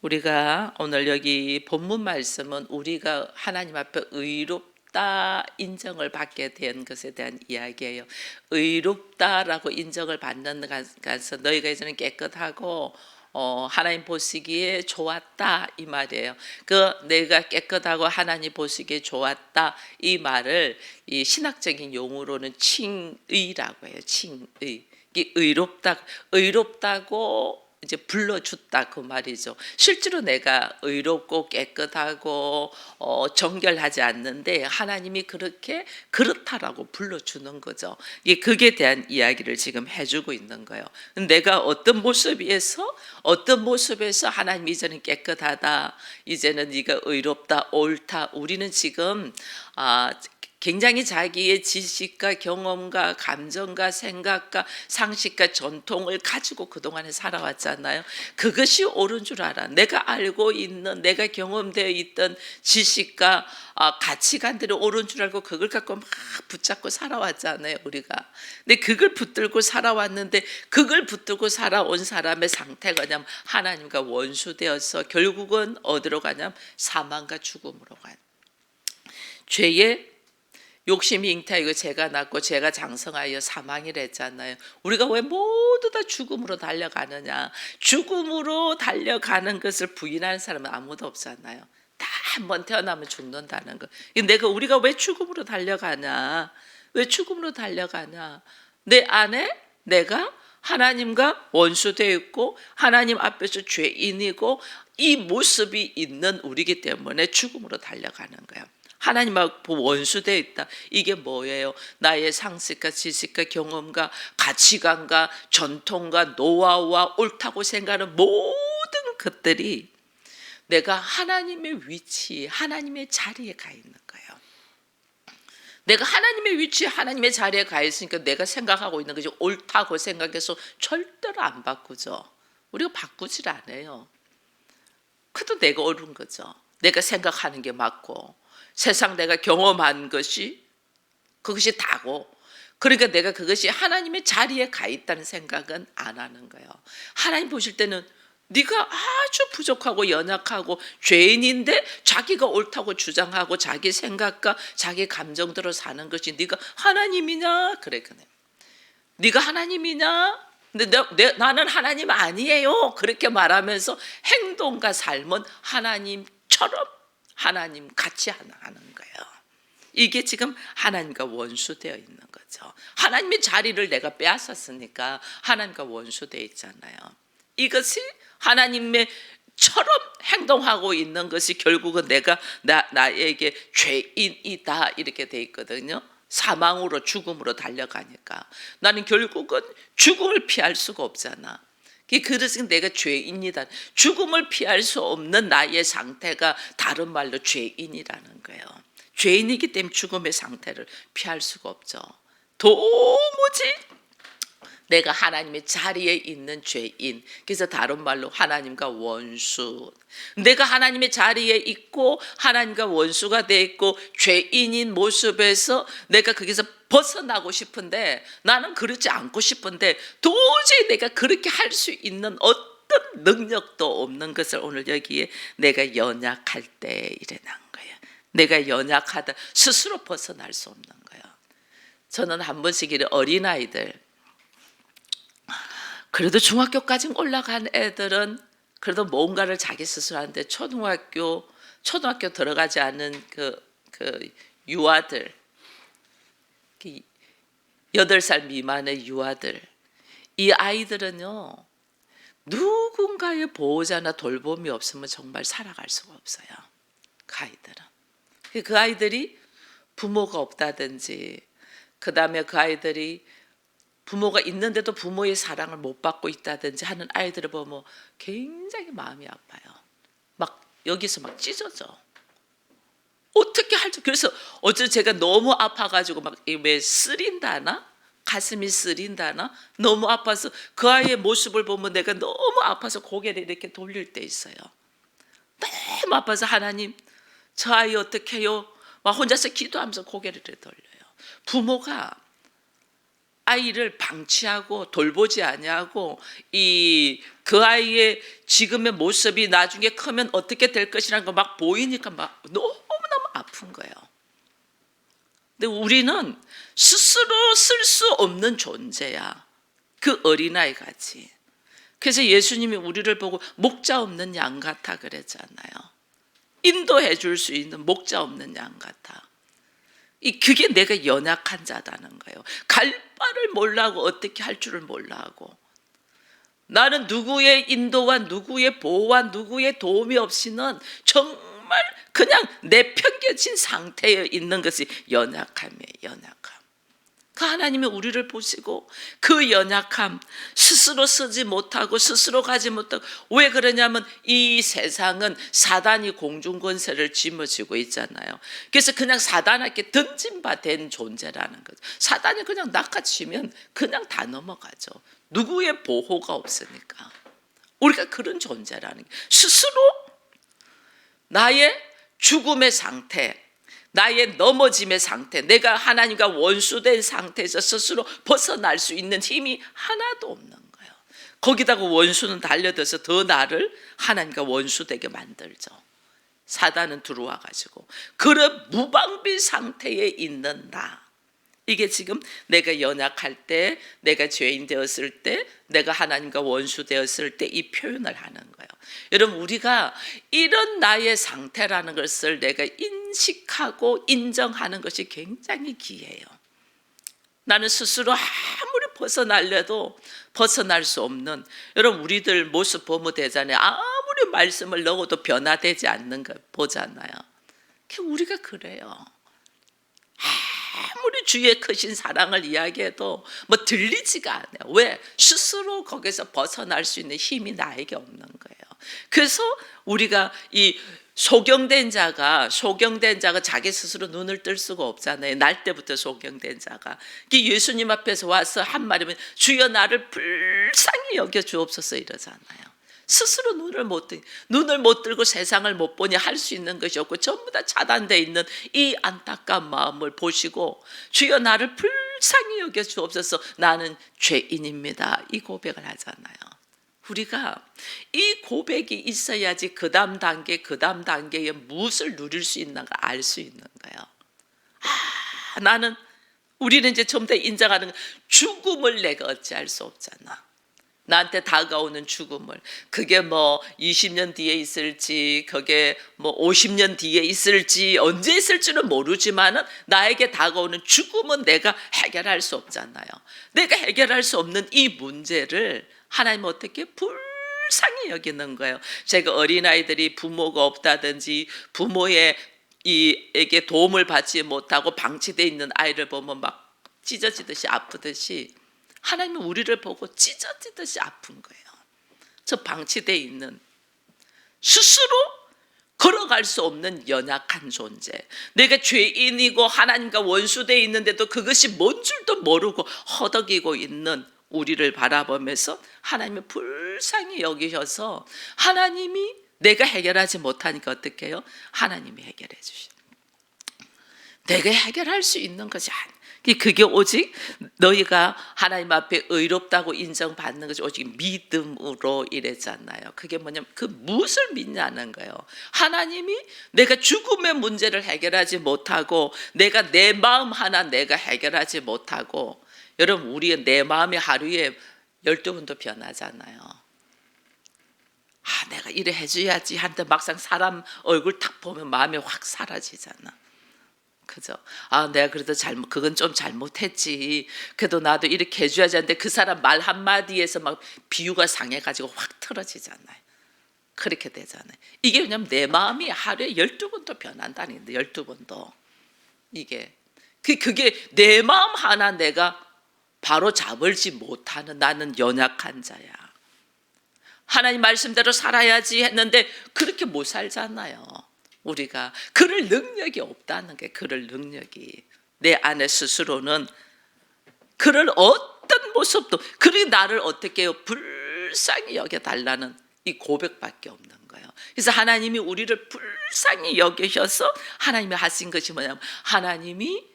우리가 오늘 여기 본문 말씀은 우리가 하나님 앞에 의롭다 인정을 받게 된 것에 대한 이야기예요. 의롭다라고 인정을 받는 것은 너희가 이제는 깨끗하고 하나님 보시기에 좋았다 이 말이에요. 그 내가 깨끗하고 하나님 보시기에 좋았다 이 말을 이 신학적인 용어로는 칭의라고 해요. 칭의. 이 의롭다고 이제 불러줬다 그 말이죠. 실제로 내가 의롭고 깨끗하고 정결하지 않는데 하나님이 그렇게 그렇다라고 불러주는 거죠. 그게 대한 이야기를 지금 해주고 있는 거예요. 내가 어떤 모습에서 하나님 이제는 깨끗하다, 이제는 네가 의롭다, 옳다. 우리는 지금 굉장히 자기의 지식과 경험과 감정과 생각과 상식과 전통을 가지고 그동안에 살아왔잖아요. 그것이 옳은 줄 알아. 내가 알고 있는, 내가 경험되어 있던 지식과 가치관들이 옳은 줄 알고 그걸 갖고 막 붙잡고 살아왔잖아요, 우리가. 근데 그걸 붙들고 살아왔는데 그걸 붙들고 살아온 사람의 상태가 뭐냐면 하나님과 원수되어서 결국은 어디로 가냐면 사망과 죽음으로 가요. 죄의 욕심이 잉태하여 죄가 낳고 죄가 장성하여 사망이라 했잖아요. 우리가 왜 모두 다 죽음으로 달려가느냐. 죽음으로 달려가는 것을 부인하는 사람은 아무도 없잖아요. 다 한 번 태어나면 죽는다는 거. 우리가 왜 죽음으로 달려가냐. 왜 죽음으로 달려가냐. 내 안에 내가 하나님과 원수되어 있고 하나님 앞에서 죄인이고 이 모습이 있는 우리이기 때문에 죽음으로 달려가는 거예요. 하나님하고 원수되어 있다. 이게 뭐예요? 나의 상식과 지식과 경험과 가치관과 전통과 노하우와 옳다고 생각하는 모든 것들이 내가 하나님의 위치, 하나님의 자리에 가 있는 거예요. 내가 하나님의 위치, 하나님의 자리에 가 있으니까 내가 생각하고 있는 것이 옳다고 생각해서 절대로 안 바꾸죠. 우리가 바꾸질 않아요. 그래도 내가 옳은 거죠. 내가 생각하는 게 맞고 세상 내가 경험한 것이 그것이 다고, 그러니까 내가 그것이 하나님의 자리에 가 있다는 생각은 안 하는 거예요. 하나님 보실 때는 네가 아주 부족하고 연약하고 죄인인데 자기가 옳다고 주장하고 자기 생각과 자기 감정대로 사는 것이 네가 하나님이냐? 그래. 네가 하나님이냐? 근데 나는 하나님 아니에요. 그렇게 말하면서 행동과 삶은 하나님처럼 하나님 같이 하는 거예요. 이게 지금 하나님과 원수되어 있는 거죠. 하나님의 자리를 내가 빼앗았으니까 하나님과 원수되어 있잖아요. 이것이 하나님의 처럼 행동하고 있는 것이 결국은 내가 나에게 죄인이다 이렇게 돼 있거든요. 사망으로 죽음으로 달려가니까 나는 결국은 죽음을 피할 수가 없잖아. 그래서 내가 죄인이다. 죽음을 피할 수 없는 나의 상태가 다른 말로 죄인이라는 거예요. 죄인이기 때문에 죽음의 상태를 피할 수가 없죠. 도무지 내가 하나님의 자리에 있는 죄인. 그래서 다른 말로 하나님과 원수. 내가 하나님의 자리에 있고 하나님과 원수가 돼 있고 죄인인 모습에서 내가 거기서 벗어나고 싶은데 나는 그렇지 않고 싶은데 도저히 내가 그렇게 할 수 있는 어떤 능력도 없는 것을 오늘 여기에 내가 연약할 때 일어난 거예요. 내가 연약하다. 스스로 벗어날 수 없는 거예요. 저는 한 번씩 어린아이들, 그래도 중학교까지 올라간 애들은 그래도 뭔가를 자기 스스로 하는데 초등학교 들어가지 않은 그 유아들, 8살 미만의 유아들, 이 아이들은요 누군가의 보호자나 돌봄이 없으면 정말 살아갈 수가 없어요. 그 아이들이 부모가 없다든지, 그 다음에 그 아이들이 부모가 있는데도 부모의 사랑을 못 받고 있다든지 하는 아이들을 보면 굉장히 마음이 아파요. 막 여기서 막 찢어져. 어떻게 할지. 그래서 어제 제가 너무 아파가지고 막 왜 쓰린다나? 가슴이 쓰린다나? 너무 아파서 그 아이의 모습을 보면 내가 너무 아파서 고개를 이렇게 돌릴 때 있어요. 너무 아파서 하나님, 저 아이 어떻게 해요? 막 혼자서 기도하면서 고개를 돌려요. 부모가 아이를 방치하고 돌보지 아니하고 그 아이의 지금의 모습이 나중에 크면 어떻게 될 것이라는 거 막 보이니까 막 너무너무 아픈 거예요. 근데 우리는 스스로 쓸 수 없는 존재야. 그 어린아이 같이. 그래서 예수님이 우리를 보고 목자 없는 양 같아 그랬잖아요. 인도해 줄 수 있는 목자 없는 양 같아. 그게 내가 연약한 자다는 거예요. 갈 바를 몰라하고 어떻게 할 줄을 몰라하고, 나는 누구의 인도와 누구의 보호와 누구의 도움이 없이는 정말 그냥 내팽겨친 상태에 있는 것이 연약함이에요. 연약함. 그 하나님이 우리를 보시고 그 연약함, 스스로 쓰지 못하고 스스로 가지 못하고, 왜 그러냐면 이 세상은 사단이 공중권세를 짊어지고 있잖아요. 그래서 그냥 사단에게 던진 바 된 존재라는 거죠. 사단이 그냥 낚아치면 그냥 다 넘어가죠. 누구의 보호가 없으니까. 우리가 그런 존재라는 게, 스스로 나의 죽음의 상태, 나의 넘어짐의 상태, 내가 하나님과 원수된 상태에서 스스로 벗어날 수 있는 힘이 하나도 없는 거예요. 거기다가 원수는 달려들어서 더 나를 하나님과 원수되게 만들죠. 사단은 들어와 가지고 그런 무방비 상태에 있는 나, 이게 지금 내가 연약할 때, 내가 죄인 되었을 때, 내가 하나님과 원수 되었을 때 이 표현을 하는 거예요. 여러분, 우리가 이런 나의 상태라는 것을 내가 인식하고 인정하는 것이 굉장히 귀해요. 나는 스스로 아무리 벗어나려도 벗어날 수 없는, 여러분 우리들 모습 보면 되잖아요. 아무리 말씀을 넣어도 변화되지 않는 거 보잖아요. 우리가 그래요. 아무리 주의 크신 사랑을 이야기해도 뭐 들리지가 않아요. 왜? 스스로 거기서 벗어날 수 있는 힘이 나에게 없는 거예요. 그래서 우리가 이 소경된 자가 자기 스스로 눈을 뜰 수가 없잖아요. 날 때부터 소경된 자가 예수님 앞에서 와서 한 말이면 주여 나를 불쌍히 여겨 주옵소서 이러잖아요. 스스로 눈을 못 들고 세상을 못 보니 할 수 있는 것이 없고 전부 다 차단되어 있는 이 안타까운 마음을 보시고 주여 나를 불쌍히 여겨 주옵소서, 나는 죄인입니다, 이 고백을 하잖아요. 우리가 이 고백이 있어야지 그 다음 단계에 무엇을 누릴 수 있는가 알 수 있는 거예요. 우리는 이제 좀 더 인정하는 거, 죽음을 내가 어찌할 수 없잖아. 나한테 다가오는 죽음을, 그게 뭐 20년 뒤에 있을지, 그게 뭐 50년 뒤에 있을지, 언제 있을지는 모르지만은 나에게 다가오는 죽음은 내가 해결할 수 없잖아요. 내가 해결할 수 없는 이 문제를 하나님은 어떻게 불쌍히 여기는 거예요. 제가 어린아이들이 부모가 없다든지 부모에게 도움을 받지 못하고 방치되어 있는 아이를 보면 막 찢어지듯이 아프듯이, 하나님은 우리를 보고 찢어지듯이 아픈 거예요. 저 방치되어 있는, 스스로 걸어갈 수 없는 연약한 존재, 내가 죄인이고 하나님과 원수되어 있는데도 그것이 뭔 줄도 모르고 허덕이고 있는 우리를 바라보면서 하나님이 불쌍히 여기셔서, 하나님이 내가 해결하지 못하니까 어떻게 해요? 하나님이 해결해 주셔. 내가 해결할 수 있는 것이 아니에요. 그게 오직 너희가 하나님 앞에 의롭다고 인정받는 것이 오직 믿음으로 이랬잖아요. 그게 뭐냐면 그 무엇을 믿냐는 거예요. 하나님이 내가 죽음의 문제를 해결하지 못하고, 내가 내 마음 하나 내가 해결하지 못하고, 여러분 우리의 내 마음이 하루에 12번도 변하잖아요. 내가 이래 해줘야지 하는데 막상 사람 얼굴 딱 보면 마음이 확 사라지잖아. 그죠? 내가 그래도 그건 좀 잘못했지. 그래도 나도 이렇게 해줘야지 하는데 그 사람 말 한마디에서 막 비유가 상해가지고 확 틀어지잖아요. 그렇게 되잖아요. 이게 왜냐면 내 마음이 하루에 12번도 변한다는 거예요. 12번도. 그게 내 마음 하나 내가 바로 잡을지 못하는, 나는 연약한 자야. 하나님 말씀대로 살아야지 했는데 그렇게 못 살잖아요. 우리가 그럴 능력이 없다는 게, 그럴 능력이 내 안에 스스로는 그럴 어떤 모습도, 그리 나를 어떻게 해요? 불쌍히 여겨달라는 이 고백밖에 없는 거예요. 그래서 하나님이 우리를 불쌍히 여기셔서 하나님이 하신 것이 뭐냐면, 하나님이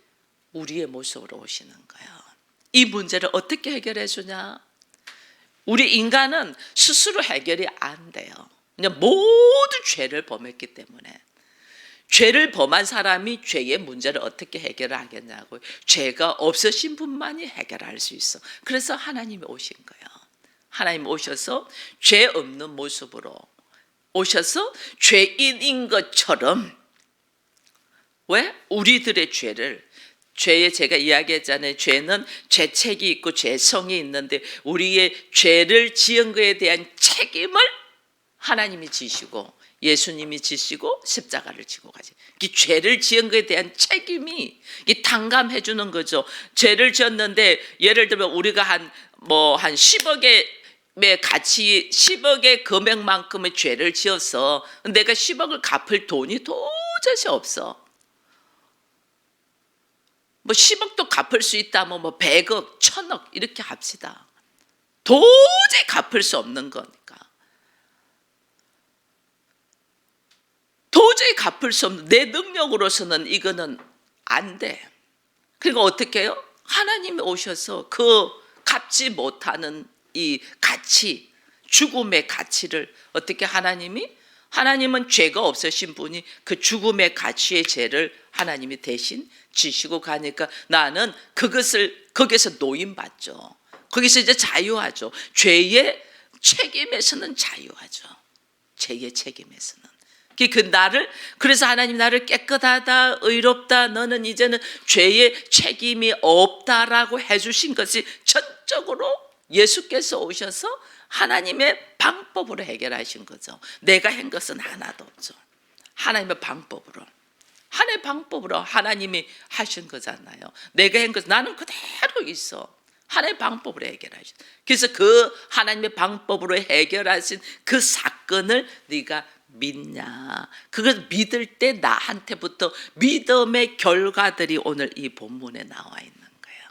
우리의 모습으로 오시는 거예요. 이 문제를 어떻게 해결해 주냐? 우리 인간은 스스로 해결이 안 돼요. 그냥 모두 죄를 범했기 때문에. 죄를 범한 사람이 죄의 문제를 어떻게 해결하겠냐고요. 죄가 없으신 분만이 해결할 수 있어. 그래서 하나님이 오신 거예요. 하나님 오셔서 죄 없는 모습으로 오셔서 죄인인 것처럼, 왜? 우리들의 죄에 제가 이야기했잖아요. 죄는 죄책이 있고 죄성이 있는데 우리의 죄를 지은 것에 대한 책임을 하나님이 지시고 예수님이 지시고 십자가를 지고 가지. 이 죄를 지은 것에 대한 책임이 탕감해 주는 거죠. 죄를 지었는데 예를 들면 우리가 한 10억의 가치, 10억의 금액만큼의 죄를 지어서 내가 10억을 갚을 돈이 도저히 없어. 10억도 갚을 수 있다면 100억, 1000억 이렇게 합시다. 도저히 갚을 수 없는 거니까. 도저히 갚을 수 없는, 내 능력으로서는 이거는 안 돼. 그러니까 어떻게 해요? 하나님이 오셔서 그 갚지 못하는 이 가치, 죽음의 가치를 어떻게 하나님은 죄가 없으신 분이 그 죽음의 가치의 죄를 하나님이 대신 지시고 가니까 나는 거기서 노임받죠. 거기서 이제 자유하죠. 죄의 책임에서는 자유하죠. 죄의 책임에서는. 그래서 하나님 나를 깨끗하다, 의롭다, 너는 이제는 죄의 책임이 없다라고 해주신 것이 전적으로 예수께서 오셔서 하나님의 방법으로 해결하신 거죠. 내가 한 것은 하나도 없죠. 하나님의 방법으로 하나님이 하신 거잖아요. 내가 한 것은 나는 그대로 있어. 하나님의 방법으로 해결하신. 그래서 그 하나님의 방법으로 해결하신 그 사건을 네가 믿냐? 그걸 믿을 때 나한테부터 믿음의 결과들이 오늘 이 본문에 나와 있는 거예요.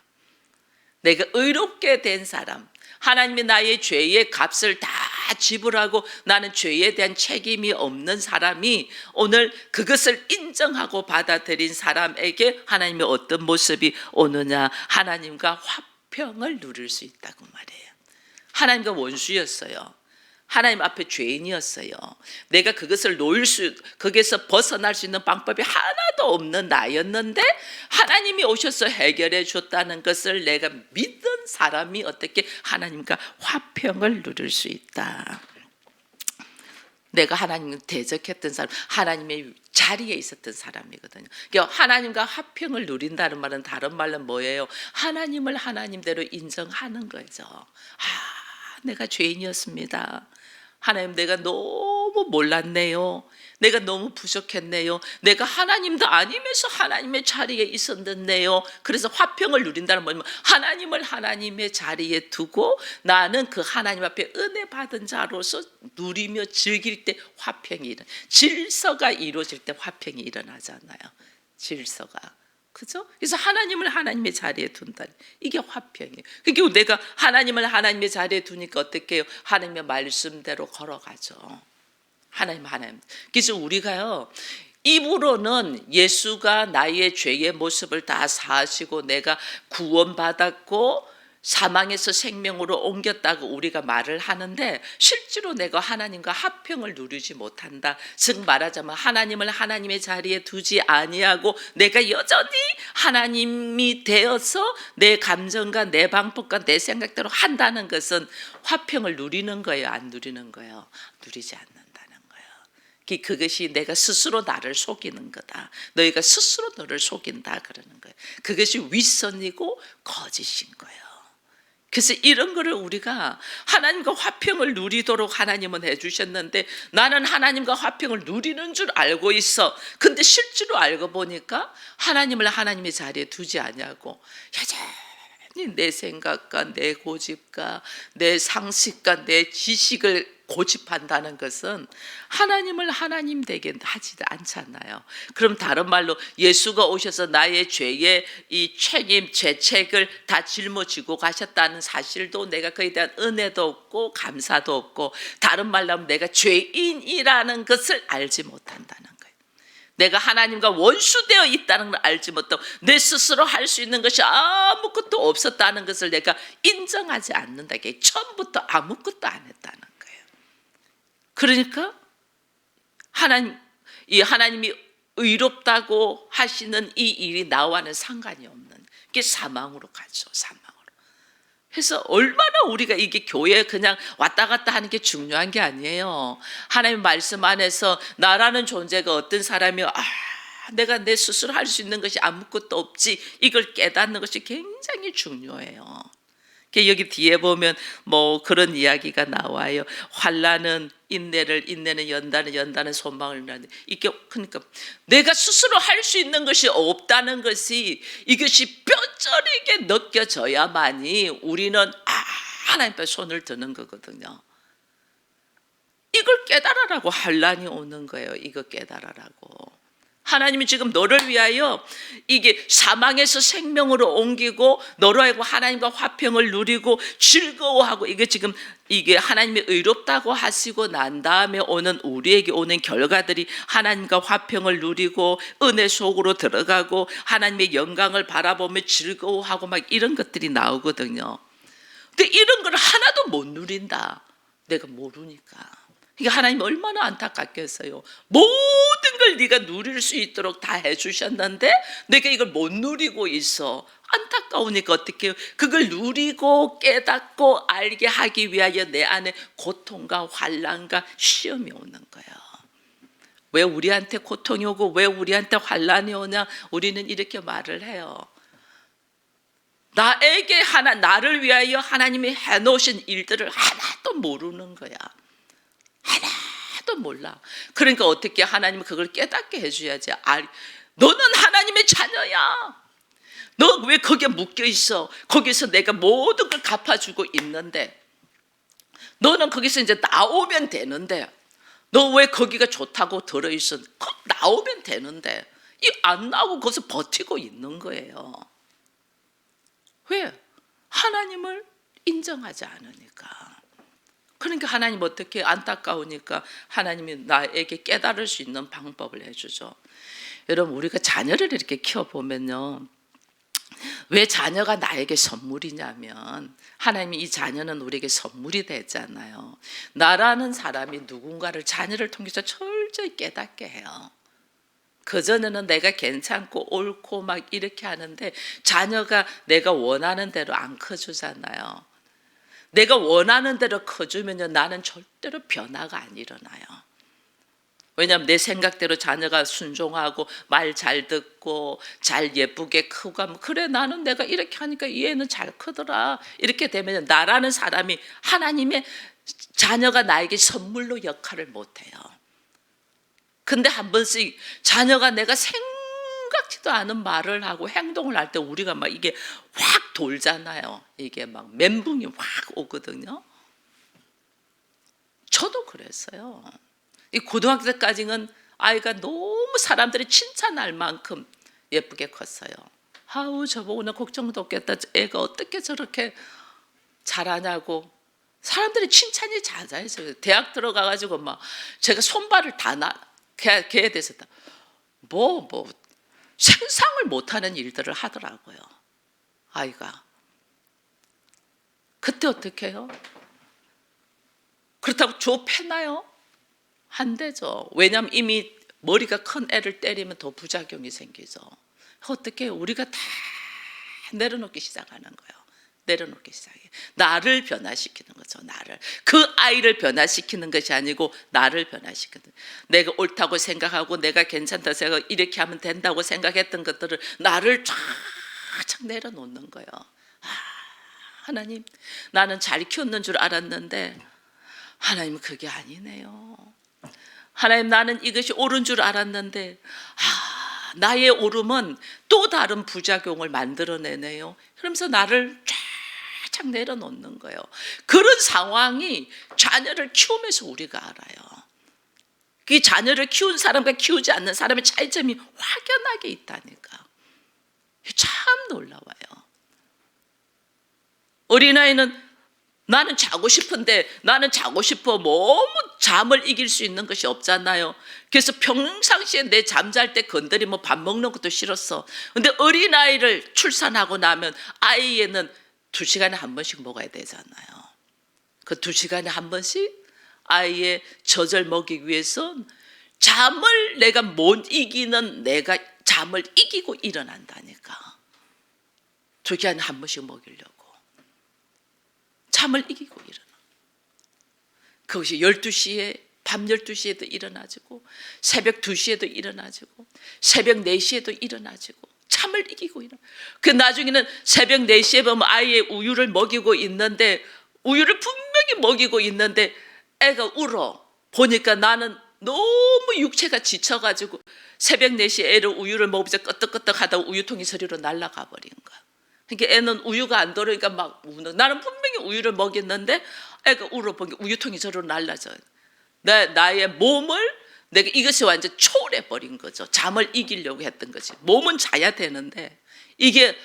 내가 의롭게 된 사람, 하나님이 나의 죄의 값을 다 지불하고 나는 죄에 대한 책임이 없는 사람이 오늘 그것을 인정하고 받아들인 사람에게 하나님의 어떤 모습이 오느냐? 하나님과 화평을 누릴 수 있다고 말해요. 하나님과 원수였어요. 하나님 앞에 죄인이었어요. 내가 거기서 벗어날 수 있는 방법이 하나도 없는 나였는데 하나님이 오셔서 해결해 줬다는 것을 내가 믿은 사람이 어떻게 하나님과 화평을 누릴 수 있다. 내가 하나님을 대적했던 사람, 하나님의 자리에 있었던 사람이거든요. 그러니까 하나님과 화평을 누린다는 말은 다른 말로 뭐예요? 하나님을 하나님대로 인정하는 거죠. 내가 죄인이었습니다. 하나님, 내가 너무 몰랐네요. 내가 너무 부족했네요. 내가 하나님도 아니면서 하나님의 자리에 있었네요. 그래서 화평을 누린다는 말은 하나님을 하나님의 자리에 두고 나는 그 하나님 앞에 은혜 받은 자로서 누리며 즐길 때 질서가 이루어질 때 화평이 일어나잖아요. 질서가. 그죠? 그래서 하나님을 하나님의 자리에 둔다. 이게 화평이에요. 그러니까 내가 하나님을 하나님의 자리에 두니까 어떻게 해요? 하나님의 말씀대로 걸어가죠. 하나님. 그래서 우리가요, 입으로는 예수가 나의 죄의 모습을 다 사하시고 내가 구원받았고 사망에서 생명으로 옮겼다고 우리가 말을 하는데 실제로 내가 하나님과 화평을 누리지 못한다. 즉 말하자면 하나님을 하나님의 자리에 두지 아니하고 내가 여전히 하나님이 되어서 내 감정과 내 방법과 내 생각대로 한다는 것은 화평을 누리는 거예요? 안 누리는 거예요? 누리지 않는다는 거예요. 그것이 내가 스스로 나를 속이는 거다. 너희가 스스로 너를 속인다 그러는 거예요. 그것이 윗선이고 거짓인 거예요. 그래서 이런 거를 우리가 하나님과 화평을 누리도록 하나님은 해주셨는데 나는 하나님과 화평을 누리는 줄 알고 있어. 근데 실제로 알고 보니까 하나님을 하나님의 자리에 두지 않냐고 여전히 내 생각과 내 고집과 내 상식과 내 지식을 고집한다는 것은 하나님을 하나님 되게 하지 않잖아요. 그럼 다른 말로 예수가 오셔서 나의 죄의 이 책임, 죄책을 다 짊어지고 가셨다는 사실도 내가 그에 대한 은혜도 없고 감사도 없고 다른 말로 하면 내가 죄인이라는 것을 알지 못한다는 거예요. 내가 하나님과 원수되어 있다는 걸 알지 못하고 내 스스로 할 수 있는 것이 아무것도 없었다는 것을 내가 인정하지 않는다. 처음부터 아무것도 안 했다는 거예요. 그러니까 하나님이 의롭다고 하시는 이 일이 나와는 상관이 없는 게 사망으로 가죠. 사망으로. 그래서 얼마나 우리가 이게 교회에 그냥 왔다 갔다 하는 게 중요한 게 아니에요. 하나님 말씀 안에서 나라는 존재가 어떤 사람이 내가 내 스스로 할 수 있는 것이 아무것도 없지, 이걸 깨닫는 것이 굉장히 중요해요. 여기 뒤에 보면 뭐 그런 이야기가 나와요. 환난은 인내를, 인내는 연단을, 연단은 소망을 낳는. 이게 그러니까 내가 스스로 할 수 있는 것이 없다는 것이 이것이 뼈저리게 느껴져야만이 우리는 하나님 앞에 손을 드는 거거든요. 이걸 깨달으라고 환난이 오는 거예요. 이거 깨달으라고. 하나님이 지금 너를 위하여 이게 사망에서 생명으로 옮기고 너로 하여금 하나님과 화평을 누리고 즐거워하고, 이게 하나님이 의롭다고 하시고 난 다음에 오는 우리에게 오는 결과들이 하나님과 화평을 누리고 은혜 속으로 들어가고 하나님의 영광을 바라보며 즐거워하고 막 이런 것들이 나오거든요. 근데 이런 걸 하나도 못 누린다. 내가 모르니까. 그러니까 하나님 얼마나 안타깝겠어요. 모든 걸 네가 누릴 수 있도록 다 해주셨는데 내가 이걸 못 누리고 있어. 안타까우니까 어떻게 해요? 그걸 누리고 깨닫고 알게 하기 위하여 내 안에 고통과 환난과 시험이 오는 거예요. 왜 우리한테 고통이 오고 왜 우리한테 환난이 오냐? 우리는 이렇게 말을 해요. 나를 위하여 하나님이 해놓으신 일들을 하나도 모르는 거야. 하나도 몰라. 그러니까 어떻게 하나님은 그걸 깨닫게 해줘야지. 너는 하나님의 자녀야. 너 왜 거기에 묶여 있어? 거기서 내가 모든 걸 갚아주고 있는데 너는 거기서 이제 나오면 되는데 너 왜 거기가 좋다고 들어있어? 나오면 되는데 안 나오고 거기서 버티고 있는 거예요. 왜? 하나님을 인정하지 않으니까. 그러니까 하나님 어떻게 안타까우니까 하나님이 나에게 깨달을 수 있는 방법을 해주죠. 여러분, 우리가 자녀를 이렇게 키워보면요, 왜 자녀가 나에게 선물이냐면 하나님이 이 자녀는 우리에게 선물이 되잖아요. 나라는 사람이 누군가를 자녀를 통해서 철저히 깨닫게 해요. 그전에는 내가 괜찮고 옳고 막 이렇게 하는데 자녀가 내가 원하는 대로 안 커주잖아요. 내가 원하는 대로 커주면 나는 절대로 변화가 안 일어나요. 왜냐하면 내 생각대로 자녀가 순종하고 말 잘 듣고 잘 예쁘게 크고 하면 그래, 나는 내가 이렇게 하니까 이 애는 잘 크더라. 이렇게 되면 나라는 사람이 하나님의 자녀가 나에게 선물로 역할을 못해요. 근데 한 번씩 자녀가 내가 생각지도 않은 말을 하고 행동을 할 때 우리가 막 이게 확 돌잖아요. 이게 막 멘붕이 확 오거든요. 저도 그랬어요. 이 고등학교 때까지는 아이가 너무 사람들이 칭찬할 만큼 예쁘게 컸어요. 아우, 저보고는 걱정도 없겠다. 애가 어떻게 저렇게 잘하냐고. 사람들이 칭찬이 잦아요. 대학 들어가가지고 막 제가 손발을 다 걔에 대해서 상상을 못하는 일들을 하더라고요. 아이가. 그때 어떻게 해요? 그렇다고 줘 패나요? 안 되죠. 왜냐하면 이미 머리가 큰 애를 때리면 더 부작용이 생기죠. 어떻게 해요? 우리가 다 내려놓기 시작하는 거예요. 내려놓기 시작해요. 나를 변화시키는 거죠. 나를. 그 아이를 변화시키는 것이 아니고 나를 변화시키는. 내가 옳다고 생각하고 내가 괜찮다고 생각하고 이렇게 하면 된다고 생각했던 것들을 나를 쫙 내려놓는 거예요. 하나님, 나는 잘 키웠는 줄 알았는데 하나님, 그게 아니네요. 하나님, 나는 이것이 옳은 줄 알았는데 나의 옳음은 또 다른 부작용을 만들어내네요. 그러면서 나를 쫙 내려놓는 거예요. 그런 상황이 자녀를 키우면서 우리가 알아요. 그 자녀를 키운 사람과 키우지 않는 사람의 차이점이 확연하게 있다니까. 참 놀라워요. 어린아이는 나는 자고 싶은데 나는 자고 싶어. 너무 잠을 이길 수 있는 것이 없잖아요. 그래서 평상시에 내 잠잘 때 건드리면 밥 먹는 것도 싫었어. 근데 어린아이를 출산하고 나면 아이에는 2시간에 한 번씩 먹어야 되잖아요. 그 2시간에 한 번씩 아이의 젖을 먹이기 위해서 잠을 내가 못 이기는 내가 잠을 이기고 일어난다니까. 2시간에 한 번씩 먹이려고. 잠을 이기고 일어나. 그것이 12시에 밤 12시에도 일어나지고 새벽 2시에도 일어나지고 새벽 4시에도 일어나지고 잠을 이기고 일어나. 그 나중에는 새벽 4시에 보면 아이의 우유를 먹이고 있는데 우유를 분명히 먹이고 있는데 애가 울어. 보니까 나는 너무 육체가 지쳐가지고 새벽 4시에 애를 우유를 먹으면서 끄떡끄떡 하다가 우유통이 저리로 날아가 버린 거야. 그러니까 애는 우유가 안 들어오니까 막 우는. 나는 분명히 우유를 먹였는데 애가 울어보니까 우유통이 저리로 날라져. 나의 몸을 내가 이것이 완전 초월해버린 거죠. 잠을 이기려고 했던 거지. 몸은 자야 되는데 이게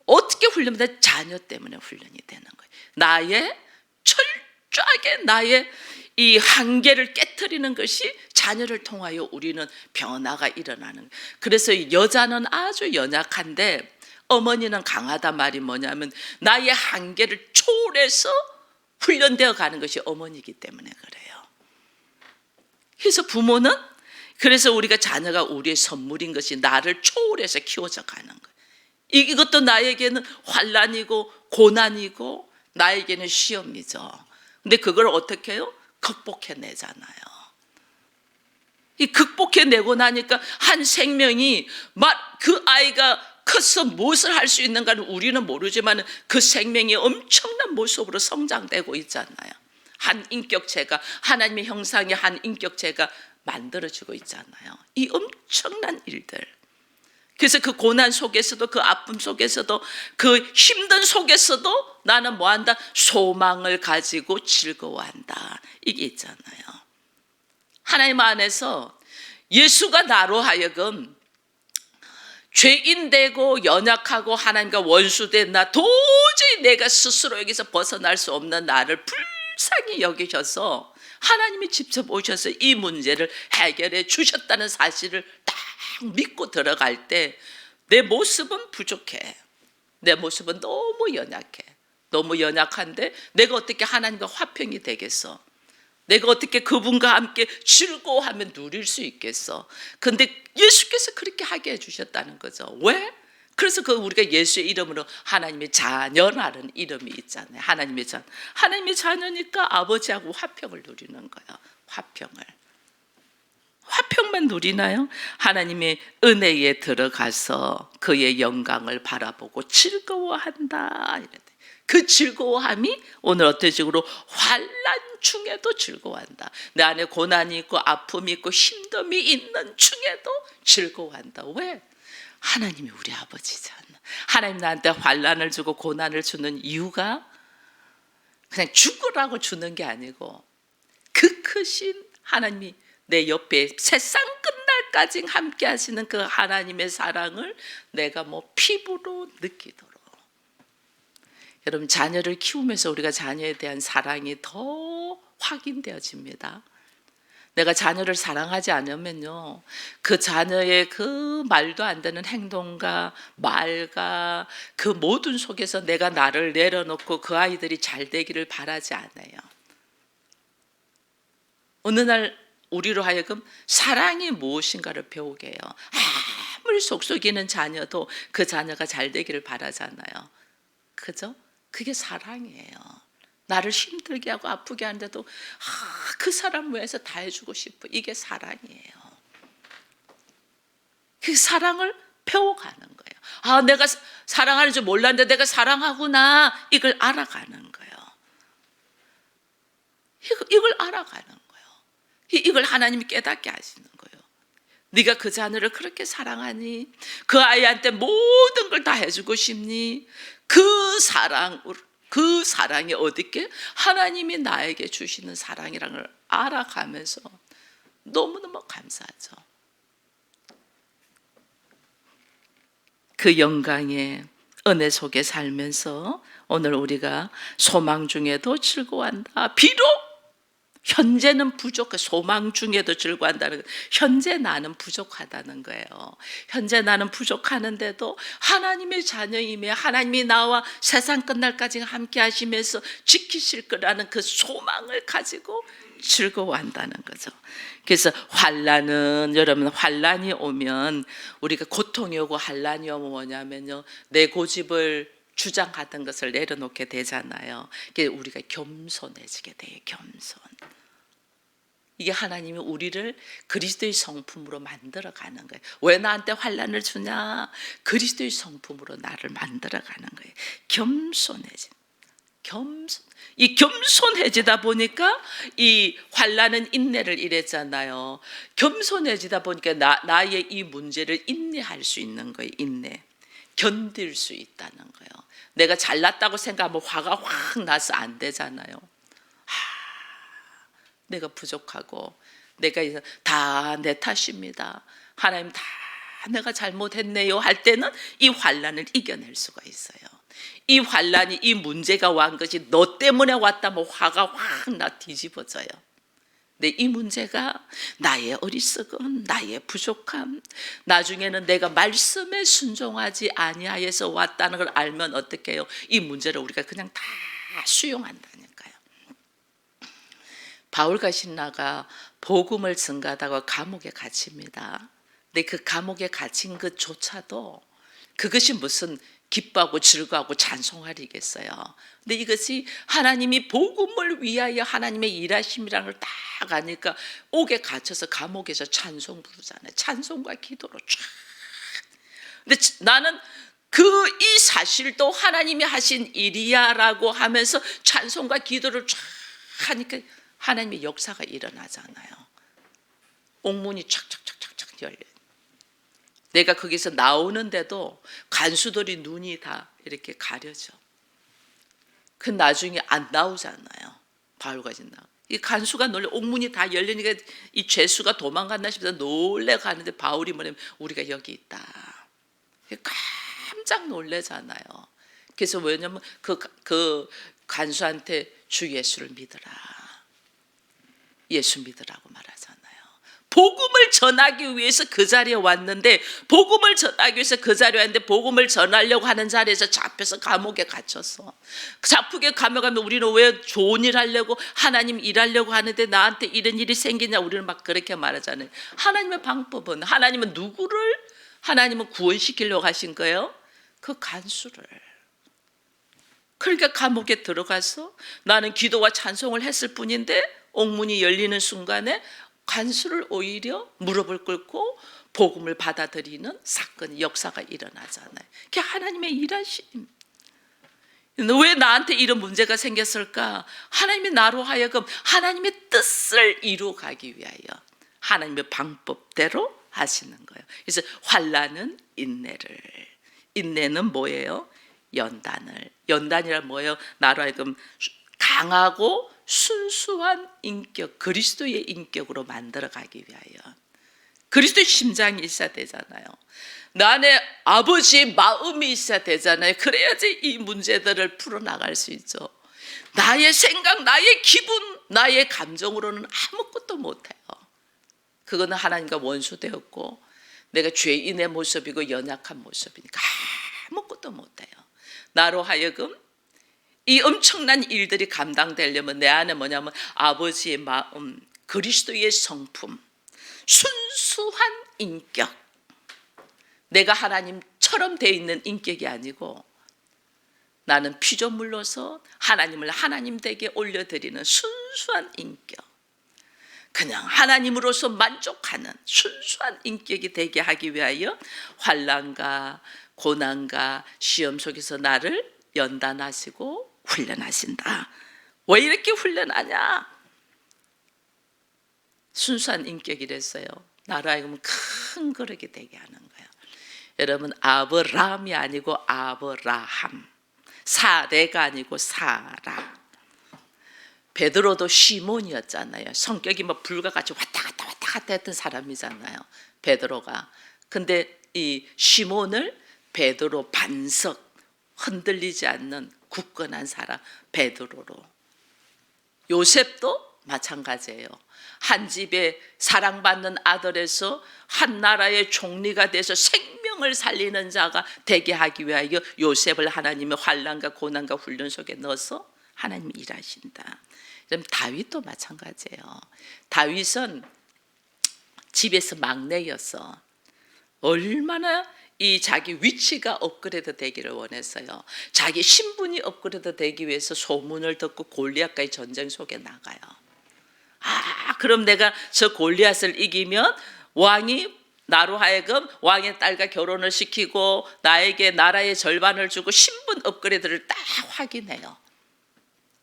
어떻게 훈련이 돼? 자녀 때문에 훈련이 되는 거예요. 나의 철저하게 나의 이 한계를 깨트리는 것이 자녀를 통하여 우리는 변화가 일어나는 거예요. 그래서 여자는 아주 연약한데 어머니는 강하다 말이 뭐냐면 나의 한계를 초월해서 훈련되어 가는 것이 어머니이기 때문에 그래요. 그래서 부모는 그래서 우리가 자녀가 우리의 선물인 것이 나를 초월해서 키워져 가는 거예요. 이것도 나에게는 환난이고 고난이고 나에게는 시험이죠. 근데 그걸 어떻게 해요? 극복해내잖아요. 이 극복해내고 나니까 한 생명이 그 아이가 커서 무엇을 할 수 있는가는 우리는 모르지만 그 생명이 엄청난 모습으로 성장되고 있잖아요. 한 인격체가 하나님의 형상의 한 인격체가 만들어지고 있잖아요. 이 엄청난 일들. 그래서 그 고난 속에서도 그 아픔 속에서도 그 힘든 속에서도 나는 뭐한다? 소망을 가지고 즐거워한다. 이게 있잖아요. 하나님 안에서 예수가 나로 하여금 죄인 되고 연약하고 하나님과 원수된 나 도저히 내가 스스로 여기서 벗어날 수 없는 나를 불쌍히 여기셔서 하나님이 직접 오셔서 이 문제를 해결해 주셨다는 사실을 딱 믿고 들어갈 때 내 모습은 부족해. 내 모습은 너무 연약해. 너무 연약한데 내가 어떻게 하나님과 화평이 되겠어? 내가 어떻게 그분과 함께 즐거워하며 누릴 수 있겠어? 근데 예수께서 그렇게 하게 해주셨다는 거죠. 왜? 그래서 우리가 예수의 이름으로 하나님의 자녀라는 이름이 있잖아요. 하나님의 자녀. 하나님의 자녀니까 아버지하고 화평을 누리는 거예요. 화평을. 화평만 누리나요? 하나님의 은혜에 들어가서 그의 영광을 바라보고 즐거워한다. 그 즐거워함이 오늘 어떤 식으로 환난 중에도 즐거워한다. 내 안에 고난이 있고 아픔이 있고 힘듦이 있는 중에도 즐거워한다. 왜? 하나님이 우리 아버지잖아. 하나님 나한테 환난을 주고 고난을 주는 이유가 그냥 죽으라고 주는 게 아니고 그 크신 하나님이 내 옆에 세상 끝날까지 함께 하시는 그 하나님의 사랑을 내가 피부로 느끼도록. 여러분 자녀를 키우면서 우리가 자녀에 대한 사랑이 더 확인되어집니다. 내가 자녀를 사랑하지 않으면요, 그 자녀의 그 말도 안 되는 행동과 말과 그 모든 속에서 내가 나를 내려놓고 그 아이들이 잘 되기를 바라지 않아요. 어느 날 우리로 하여금 사랑이 무엇인가를 배우게 해요. 아무리 속속이는 자녀도 그 자녀가 잘 되기를 바라잖아요. 그죠? 그게 사랑이에요. 나를 힘들게 하고 아프게 하는데도 그 사람 위해서 다 해주고 싶어. 이게 사랑이에요. 그 사랑을 배워가는 거예요. 내가 사랑하는 줄 몰랐는데 내가 사랑하구나. 이걸 알아가는 거예요. 이걸 알아가는 거예요. 이걸 하나님이 깨닫게 하시는 거예요. 네가 그 자녀를 그렇게 사랑하니? 그 아이한테 모든 걸 다 해주고 싶니? 그 사랑이 어디게? 하나님이 나에게 주시는 사랑이라는 걸 알아가면서 너무너무 감사하죠. 그 영광의 은혜 속에 살면서 오늘 우리가 소망 중에도 즐거워한다. 비록 현재는 부족해. 소망 중에도 즐거워한다는 거. 현재 나는 부족하다는 거예요. 현재 나는 부족하는데도 하나님의 자녀임에 하나님이 나와 세상 끝날까지 함께 하시면서 지키실 거라는 그 소망을 가지고 즐거워한다는 거죠. 그래서 환난은, 여러분, 환난이 오면, 우리가 고통이 오고 환난이 오면 뭐냐면요, 내 고집을 주장하던 것을 내려놓게 되잖아요. 우리가 겸손해지게 돼요. 겸손. 이게 하나님이 우리를 그리스도의 성품으로 만들어가는 거예요. 왜 나한테 환난을 주냐? 그리스도의 성품으로 나를 만들어가는 거예요. 겸손해지. 이 겸손해지다 보니까 이 환난은 인내를 이랬잖아요. 겸손해지다 보니까 나의 이 문제를 인내할 수 있는 거예요. 인내. 견딜 수 있다는 거예요. 내가 잘났다고 생각하면 화가 확 나서 안 되잖아요. 내가 부족하고 내가 다 내 탓입니다. 하나님 다 내가 잘못했네요 할 때는 이 환난을 이겨낼 수가 있어요. 이 환난이, 이 문제가 왔는 것이 너 때문에 왔다면 화가 확 나 뒤집어져요. 근데 이 문제가 나의 어리석음, 나의 부족함, 나중에는 내가 말씀에 순종하지 아니하여서 왔다는 걸 알면 어떻게 해요? 이 문제를 우리가 그냥 다 수용한다니까요. 바울과 신라가 복음을 증가하다가 감옥에 갇힙니다. 근데 그 감옥에 갇힌 것조차도 그것이 무슨 기뻐하고 즐거워하고 찬송하리겠어요. 근데 이것이 하나님이 복음을 위하여 하나님의 일하심이라는 걸 딱 아니까 옥에 갇혀서 감옥에서 찬송 부르잖아요. 찬송과 기도로 쫙. 근데 나는 이 사실도 하나님이 하신 일이야라고 하면서 찬송과 기도를 쫙 하니까 하나님의 역사가 일어나잖아요. 옥문이 착착착착착 열려요. 내가 거기서 나오는데도 간수들이 눈이 다 이렇게 가려져. 그 나중에 안 나오잖아요. 바울과 신라. 이 간수가 놀래, 옥문이 다 열리니까 이 죄수가 도망갔나 싶어서 놀래 가는데 바울이 뭐냐면 우리가 여기 있다. 깜짝 놀래잖아요. 그래서 왜냐면 그 간수한테 주 예수를 믿으라. 예수 믿으라고 말하잖아요. 복음을 전하기 위해서 그 자리에 왔는데, 복음을 전하기 위해서 그 자리에 왔는데 복음을 전하려고 하는 자리에서 잡혀서 감옥에 갇혔어. 잡히게 감옥가면 우리는 왜 좋은 일 하려고, 하나님 일하려고 하는데 나한테 이런 일이 생기냐, 우리는 막 그렇게 말하잖아요. 하나님의 방법은, 하나님은 누구를 하나님은 구원시키려고 하신 거예요? 그 간수를. 그러니까 감옥에 들어가서 나는 기도와 찬송을 했을 뿐인데 옥문이 열리는 순간에 간수를 오히려 무릎을 꿇고 복음을 받아들이는 사건, 역사가 일어나잖아요. 그게 하나님의 일하심. 왜 나한테 이런 문제가 생겼을까? 하나님이 나로 하여금 하나님의 뜻을 이루어가기 위하여 하나님의 방법대로 하시는 거예요. 그래서 환난은 인내를, 인내는 뭐예요? 연단이란 뭐예요? 나로 하여금 강하고 순수한 인격, 그리스도의 인격으로 만들어가기 위하여. 그리스도의 심장이 있어야 되잖아요. 나의 아버지의 마음이 있어야 되잖아요. 그래야지 이 문제들을 풀어나갈 수 있죠. 나의 생각, 나의 기분, 나의 감정으로는 아무것도 못해요. 그거는 하나님과 원수되었고 내가 죄인의 모습이고 연약한 모습이니까 아무것도 못해요. 나로 하여금 이 엄청난 일들이 감당되려면 내 안에 뭐냐면 아버지의 마음, 그리스도의 성품, 순수한 인격, 내가 하나님처럼 돼 있는 인격이 아니고 나는 피조물로서 하나님을 하나님 되게 올려드리는 순수한 인격, 그냥 하나님으로서 만족하는 순수한 인격이 되게 하기 위하여 환난과 고난과 시험 속에서 나를 연단하시고 훈련하신다. 왜 이렇게 훈련하냐? 순수한 인격이랬어요. 나로 하여금 큰 거룩이 되게 하는 거예요. 여러분, 아브라함이 아니고 아브라함, 사레가 아니고 사라. 베드로도 시몬이었잖아요. 성격이 뭐 불과 같이 왔다 갔다 했던 사람이잖아요, 베드로가. 근데 이 시몬을 베드로 반석, 흔들리지 않는 굳건한 사람 베드로로. 요셉도 마찬가지예요. 한 집에 사랑받는 아들에서 한 나라의 총리가 돼서 생명을 살리는 자가 되게 하기 위하여 요셉을 하나님의 환난과 고난과 훈련 속에 넣어서 하나님이 일하신다. 그럼 다윗도 마찬가지예요. 다윗은 집에서 막내였어. 얼마나 이 자기 위치가 업그레이드 되기를 원했어요. 자기 신분이 업그레이드 되기 위해서 소문을 듣고 골리앗과의 전쟁 속에 나가요. 그럼 내가 저 골리앗을 이기면 왕이 나로 하여금 왕의 딸과 결혼을 시키고 나에게 나라의 절반을 주고 신분 업그레이드를 딱 확인해요.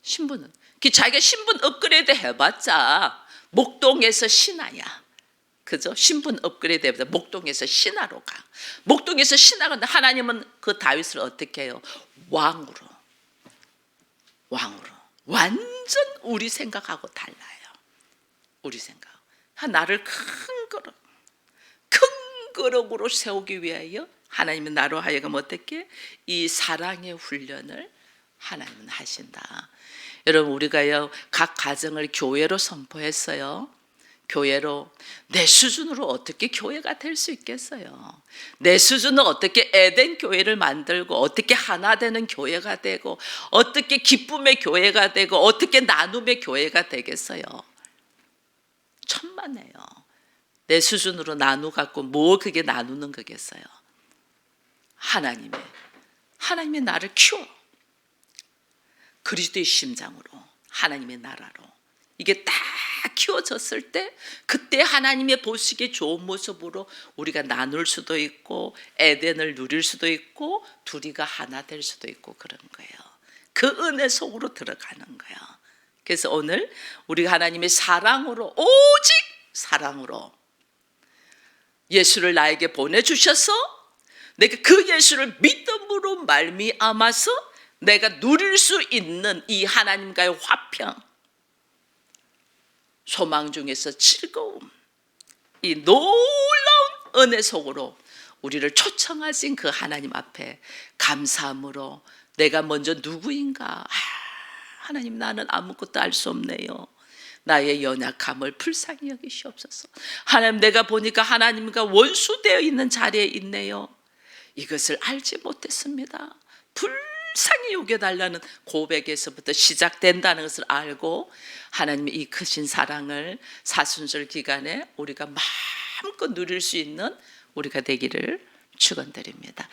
신분은 자기가 신분 업그레이드 해봤자 목동에서 신하야. 그죠? 신분 업그레이드 해봤자 목동에서 신하로 가. 목동에서 신하가 근데 하나님은 그 다윗을 어떻게 해요? 왕으로. 완전 우리 생각하고 달라요. 우리 생각. 나를 큰 거룩으로 세우기 위하여 하나님은 나로 하여금 어떻게 이 사랑의 훈련을 하나님은 하신다. 여러분 우리가요 각 가정을 교회로 선포했어요. 교회로 내 수준으로 어떻게 교회가 될 수 있겠어요? 내 수준은 어떻게 에덴 교회를 만들고 어떻게 하나 되는 교회가 되고 어떻게 기쁨의 교회가 되고 어떻게 나눔의 교회가 되겠어요? 천만에요. 내 수준으로 나누갖고 뭐 그게 나누는 거겠어요? 하나님의 나를 키워. 그리스도의 심장으로 하나님의 나라로 이게 딱 키워졌을 때 그때 하나님의 보시기에 좋은 모습으로 우리가 나눌 수도 있고 에덴을 누릴 수도 있고 둘이가 하나 될 수도 있고 그런 거예요. 그 은혜 속으로 들어가는 거예요. 그래서 오늘 우리가 하나님의 사랑으로 오직 사랑으로 예수를 나에게 보내주셔서 내가 그 예수를 믿음으로 말미암아서 내가 누릴 수 있는 이 하나님과의 화평 소망 중에서 즐거움 이 놀라운 은혜 속으로 우리를 초청하신 그 하나님 앞에 감사함으로 내가 먼저 누구인가 하나님 나는 아무것도 알 수 없네요. 나의 연약함을 불쌍히 여기시옵소서. 하나님 내가 보니까 하나님과 원수되어 있는 자리에 있네요. 이것을 알지 못했습니다. 불쌍히 여겨달라는 고백에서부터 시작된다는 것을 알고 하나님의 이 크신 사랑을 사순절 기간에 우리가 마음껏 누릴 수 있는 우리가 되기를 축원드립니다.